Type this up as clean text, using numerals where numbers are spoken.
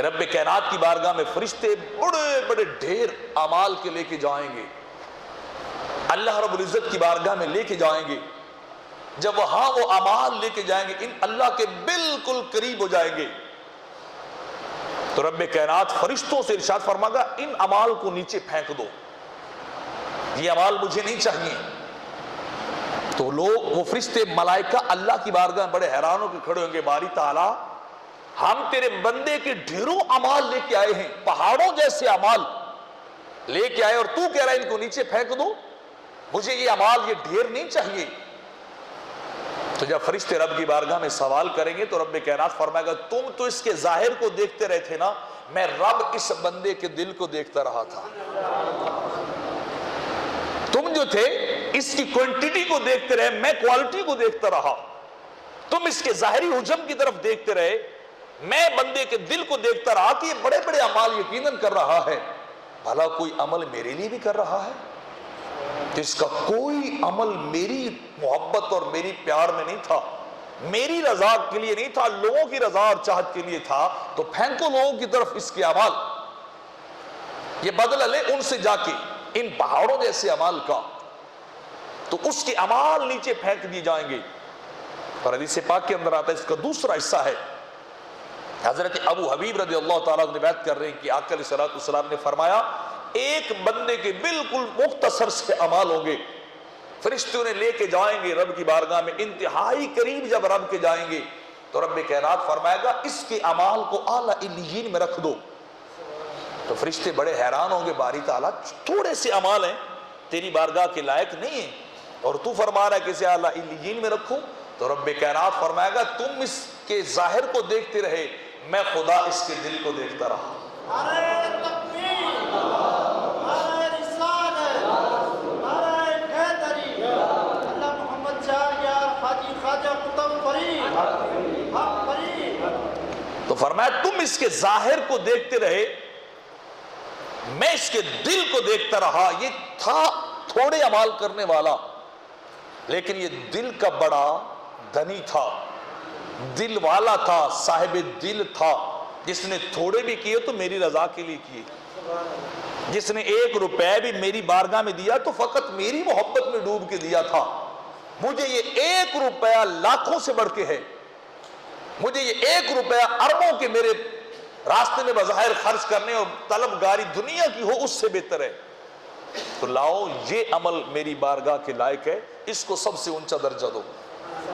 کہ رب کائنات کی بارگاہ میں فرشتے بڑے بڑے ڈھیر اعمال کے لے کے جائیں گے، اللہ رب العزت کی بارگاہ میں لے کے جائیں گے۔ جب وہاں وہ اعمال لے کے جائیں گے، ان اللہ کے بالکل قریب ہو جائیں گے، تو رب کائنات فرشتوں سے ارشاد فرمائے گا ان اعمال کو نیچے پھینک دو، یہ اعمال مجھے نہیں چاہیے۔ تو لوگ، وہ فرشتے ملائکہ اللہ کی بارگاہ میں بڑے حیران ہو کے کھڑے ہوں گے، باری تعالیٰ ہم تیرے بندے کے ڈھیروں اعمال لے کے آئے ہیں، پہاڑوں جیسے اعمال لے کے آئے، اور تو کہہ رہا ہے ان کو نیچے پھینک دو، مجھے یہ اعمال، یہ ڈھیر نہیں چاہیے۔ تو جب فرشتے رب کی بارگاہ میں سوال کریں گے تو رب کائنات فرمائے گا تم تو اس کے ظاہر کو دیکھتے رہے تھے نا، میں رب اس بندے کے دل کو دیکھتا رہا تھا۔ تم جو تھے اس کی کوانٹٹی کو دیکھتے رہے، میں کوالٹی کو دیکھتا رہا۔ تم اس کے ظاہری حجم کی طرف دیکھتے رہے، میں بندے کے دل کو دیکھتا رہا کہ یہ بڑے بڑے اعمال یقیناً کر رہا ہے، بھلا کوئی عمل میرے لیے بھی کر رہا ہے؟ تو اس کا کوئی عمل میری محبت اور میری پیار میں نہیں تھا، میری رضا کے لیے نہیں تھا، لوگوں کی رضا اور چاہت کے لیے تھا، تو پھینکو لوگوں کی طرف اس کے اعمال، یہ بدلہ لے ان سے جا کے ان پہاڑوں جیسے اعمال کا۔ تو اس کے اعمال نیچے پھینک دیے جائیں گے۔ اور حدیث پاک کے اندر آتا ہے، اس کا دوسرا حصہ ہے، حضرت ابو حبیب رضی اللہ تعالیٰ عنہ روایت کر رہے ہیں کہ آقا علیہ السلام نے فرمایا ایک بندے کے بالکل مختصر سے اعمال ہوں گے، فرشتے انہیں لے کے جائیں گے رب کی بارگاہ میں، انتہائی قریب جب رب کے جائیں گے تو رب کائنات فرمائے گا اس کے اعمال کو اعلیٰ علیین میں رکھ دو۔ تو فرشتے بڑے حیران ہوں گے، باری تعالیٰ تھوڑے سے اعمال ہیں، تیری بارگاہ کے لائق نہیں ہیں، اور تو فرما رہا ہے کہ اسے اعلیٰ علیین میں رکھو۔ تو رب کائنات فرمائے گا تم اس کے ظاہر کو دیکھتے رہے، میں خدا اس کے دل کو دیکھتا رہا۔ تو فرمایا تم اس کے ظاہر کو دیکھتے رہے، میں اس کے دل کو دیکھتا رہا۔ یہ تھا تھوڑے عمال کرنے والا، لیکن یہ دل کا بڑا دنی تھا، دل والا تھا، صاحب دل تھا، جس نے تھوڑے بھی کیے تو میری رضا کے لیے کیے، جس نے 1 روپے بھی میری بارگاہ میں دیا تو فقط میری محبت میں ڈوب کے دیا تھا۔ مجھے یہ 1 روپیہ لاکھوں سے بڑھ کے ہے، مجھے یہ 1 روپیہ اربوں کے میرے راستے میں بظاہر خرچ کرنے اور طلبگاری دنیا کی ہو اس سے بہتر ہے۔ تو لاؤ یہ عمل میری بارگاہ کے لائق ہے، اس کو سب سے اونچا درجہ دو۔